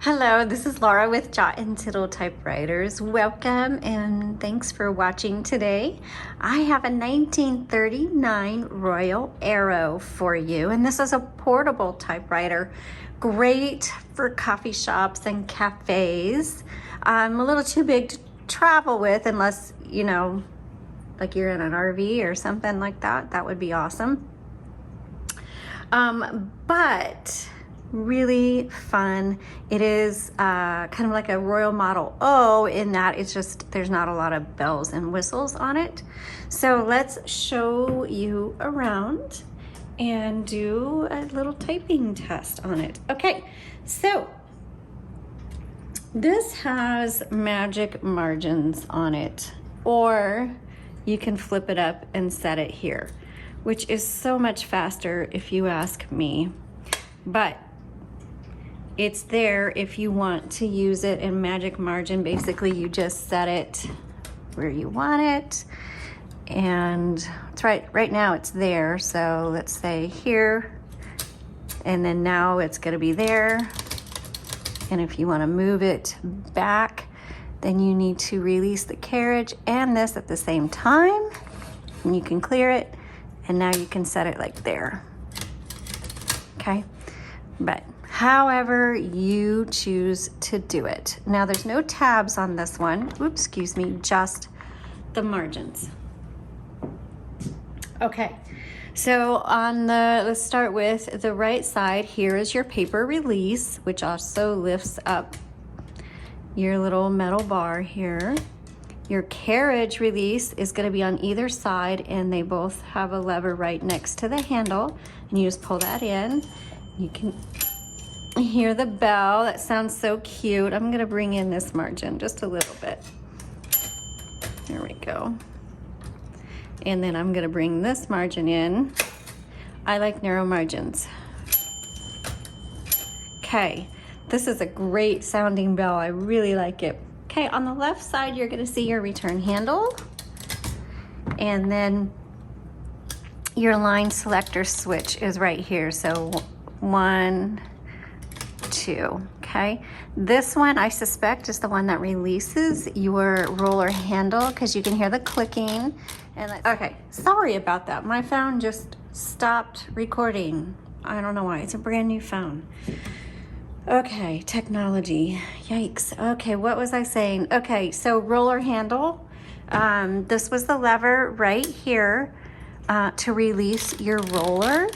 Hello, this is Laura with Jot and Tittle Typewriters. Welcome and thanks for watching today. I have a 1939 Royal Arrow for you, and this is a portable typewriter. Great for coffee shops and cafes. A little too big to travel with unless, like you're in an RV or something like that. That would be awesome. But really fun. It is kind of like a Royal Model O in that it's just, there's not a lot of bells and whistles on it. So let's show you around and do a little typing test on it. Okay, so this has magic margins on it, or you can flip it up and set it here, which is so much faster if you ask me. But it's there if you want to use it in magic margin. Basically, you just set it where you want it. And it's right now it's there. So let's say here, and then now it's gonna be there. And if you wanna move it back, then you need to release the carriage and this at the same time. And you can clear it. And now you can set it like there, okay? But however you choose to do it. Now there's no tabs on this one. Oops, excuse me, just the margins. Okay, so let's start with the right side. Here is your paper release, which also lifts up your little metal bar here. Your carriage release is going to be on either side, and they both have a lever right next to the handle, and you just pull that in. You can hear the bell. That sounds so cute. I'm going to bring in this margin just a little bit. There we go. And then I'm going to bring this margin in. I like narrow margins. Okay, this is a great sounding bell. I really like it. Okay, on the left side, you're gonna see your return handle, and then your line selector switch is right here. So 1, 2, okay? This one, I suspect, is the one that releases your roller handle because you can hear the clicking. Okay, sorry about that. My phone just stopped recording. I don't know why, it's a brand new phone. Okay, technology, yikes. Okay, what was I saying? Okay, so roller handle. This was the lever right here to release your roller.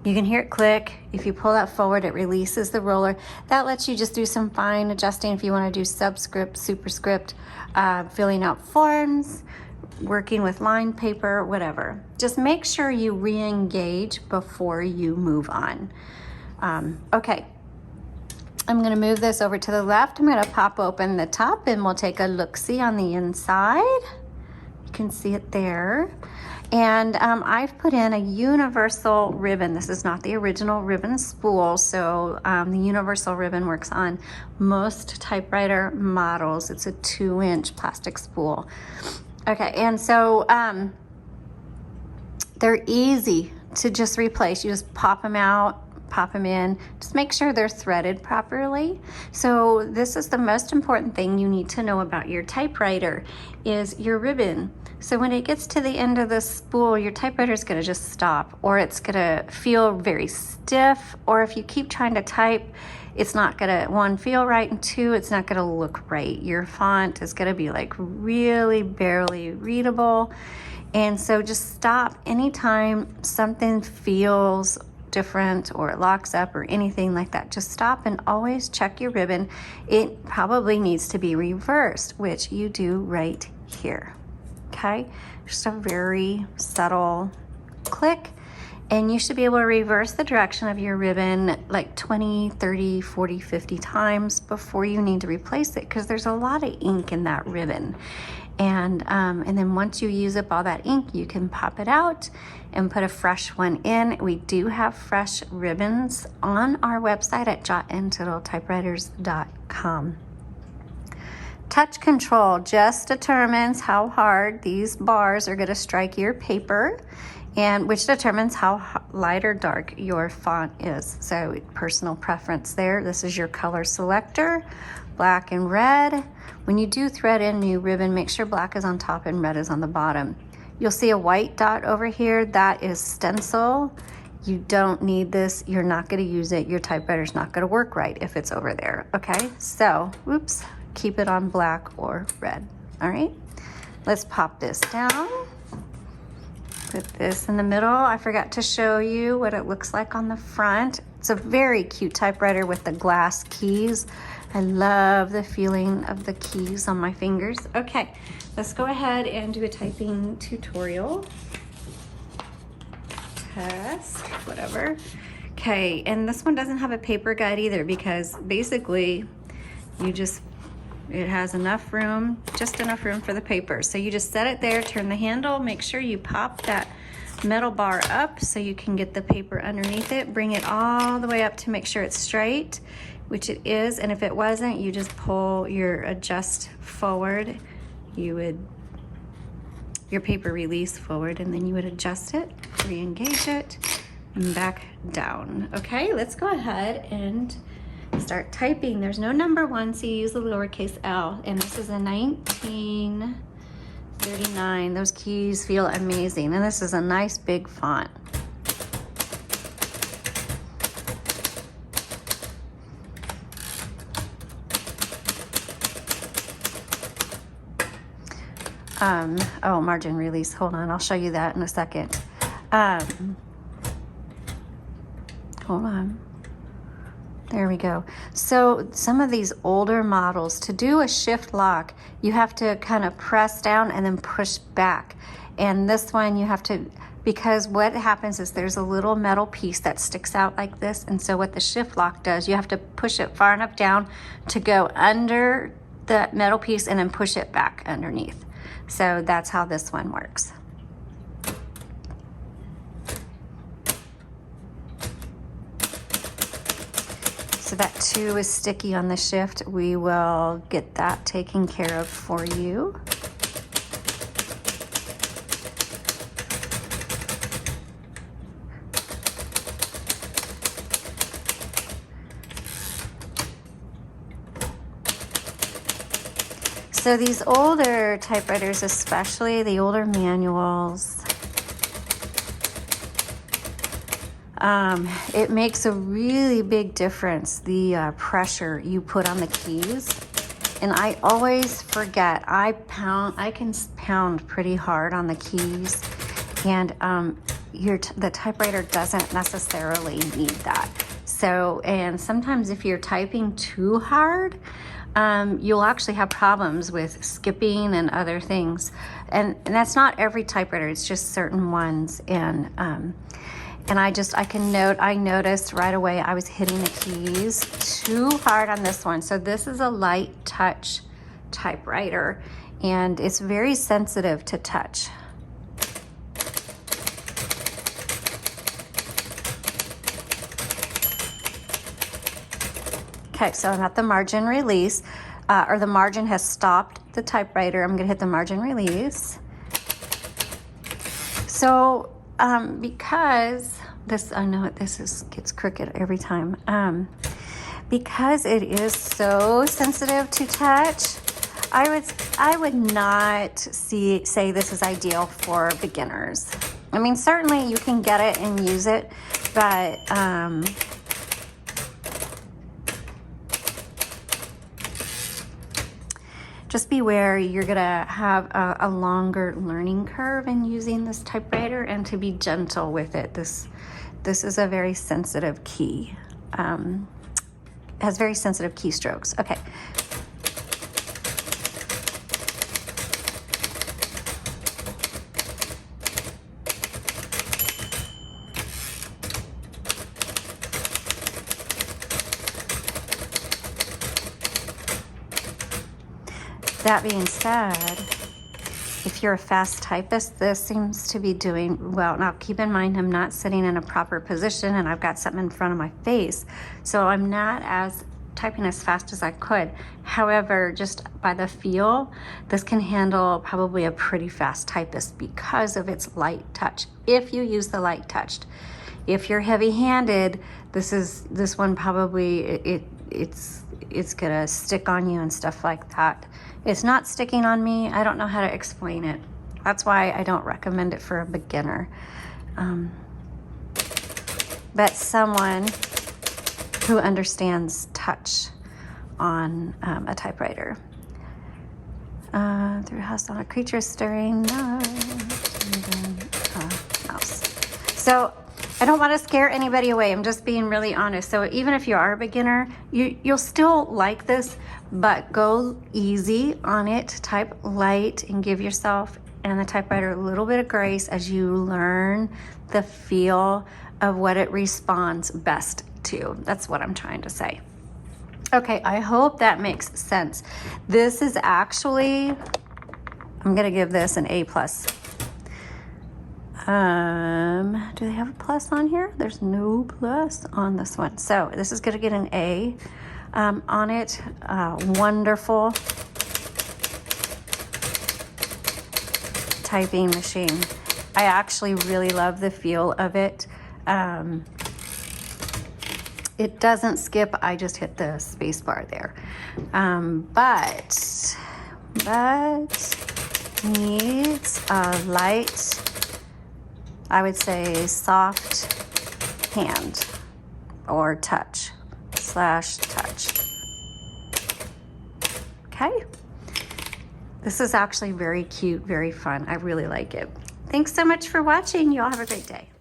You can hear it click. If you pull that forward, it releases the roller. That lets you just do some fine adjusting if you want to do subscript, superscript, filling out forms, working with line paper, whatever. Just make sure you re-engage before you move on. Okay, I'm gonna move this over to the left. I'm gonna pop open the top and we'll take a look-see on the inside. You can see it there. And I've put in a universal ribbon. This is not the original ribbon spool, so the universal ribbon works on most typewriter models. It's a 2-inch plastic spool. Okay, and so they're easy to just replace. You just pop them out, pop them in. Just make sure they're threaded properly. So this is the most important thing you need to know about your typewriter is your ribbon. So when it gets to the end of the spool, your typewriter is going to just stop, or it's going to feel very stiff, or if you keep trying to type, it's not going to, 1, feel right, and 2, it's not going to look right. Your font is going to be like really barely readable. And so just stop anytime something feels different or it locks up or anything like that. Just stop and always check your ribbon. It probably needs to be reversed, which you do right here. Okay, just a very subtle click, and you should be able to reverse the direction of your ribbon like 20, 30, 40, 50 times before you need to replace it, because there's a lot of ink in that ribbon. And then once you use up all that ink, you can pop it out and put a fresh one in. We do have fresh ribbons on our website at jotandtittletypewriters.com. Touch control just determines how hard these bars are going to strike your paper. and which determines how light or dark your font is. So personal preference there. This is your color selector, black and red. When you do thread in new ribbon, make sure black is on top and red is on the bottom. You'll see a white dot over here. That is stencil. You don't need this. You're not going to use it. Your typewriter's not going to work right if it's over there. Okay, so whoops, keep it on black or red. All right, let's pop this down. Put this in the middle. I forgot to show you what it looks like on the front. It's a very cute typewriter with the glass keys. I love the feeling of the keys on my fingers. Okay, let's go ahead and do a typing tutorial. Test, whatever. Okay, and this one doesn't have a paper guide either, because basically it has enough room, just enough room for the paper. So you just set it there, turn the handle, make sure you pop that metal bar up so you can get the paper underneath it. Bring it all the way up to make sure it's straight, which it is. And if it wasn't, you just pull your adjust forward. Your paper release forward, and then you would adjust it, re-engage it, and back down. Okay, let's go ahead and start typing. There's no number one, so you use the lowercase l, and this is a 1939. Those keys feel amazing, and this is a nice big font. Oh, margin release. Hold on, I'll show you that in a second. Hold on. There we go. So some of these older models, to do a shift lock, you have to kind of press down and then push back. And this one you have to, because what happens is there's a little metal piece that sticks out like this. And so what the shift lock does, you have to push it far enough down to go under the metal piece and then push it back underneath. So that's how this one works. So that 2 is sticky on the shift. We will get that taken care of for you. So these older typewriters, especially the older manuals, it makes a really big difference, the pressure you put on the keys. And I always forget, I can pound pretty hard on the keys, and the typewriter doesn't necessarily need that. So, and sometimes if you're typing too hard, you'll actually have problems with skipping and other things. And that's not every typewriter, it's just certain ones. And I noticed right away I was hitting the keys too hard on this one. So this is a light touch typewriter, and it's very sensitive to touch. Okay, so I'm at the margin release, or the margin has stopped the typewriter. I'm gonna hit the margin release. So because this, I know gets crooked every time. Because it is so sensitive to touch, I would not say this is ideal for beginners. I mean, certainly you can get it and use it, but just beware, you're gonna have a longer learning curve in using this typewriter, and to be gentle with it. This is a very sensitive key. Has very sensitive keystrokes. Okay. That being said, if you're a fast typist, this seems to be doing well. Now, keep in mind, I'm not sitting in a proper position and I've got something in front of my face, so I'm not as typing as fast as I could. However, just by the feel, this can handle probably a pretty fast typist because of its light touch, if you use the light touched. If you're heavy-handed, this one probably, it's gonna stick on you and stuff like that. It's not sticking on me. I don't know how to explain it. That's why I don't recommend it for a beginner. But someone who understands touch on a typewriter. Through house on a creature stirring mouse. So I don't want to scare anybody away. I'm just being really honest. So even if you are a beginner, you'll still like this, but go easy on it. Type light and give yourself and the typewriter a little bit of grace as you learn the feel of what it responds best to. That's what I'm trying to say. Okay, I hope that makes sense. This is actually, I'm gonna give this an A+. Do they have a plus on here? There's no plus on this one. So this is gonna get an A on it. Wonderful typing machine. I actually really love the feel of it. It doesn't skip. I just hit the space bar there. But needs a light, I would say soft hand or touch /touch. Okay. This is actually very cute, very fun. I really like it. Thanks so much for watching. You all have a great day.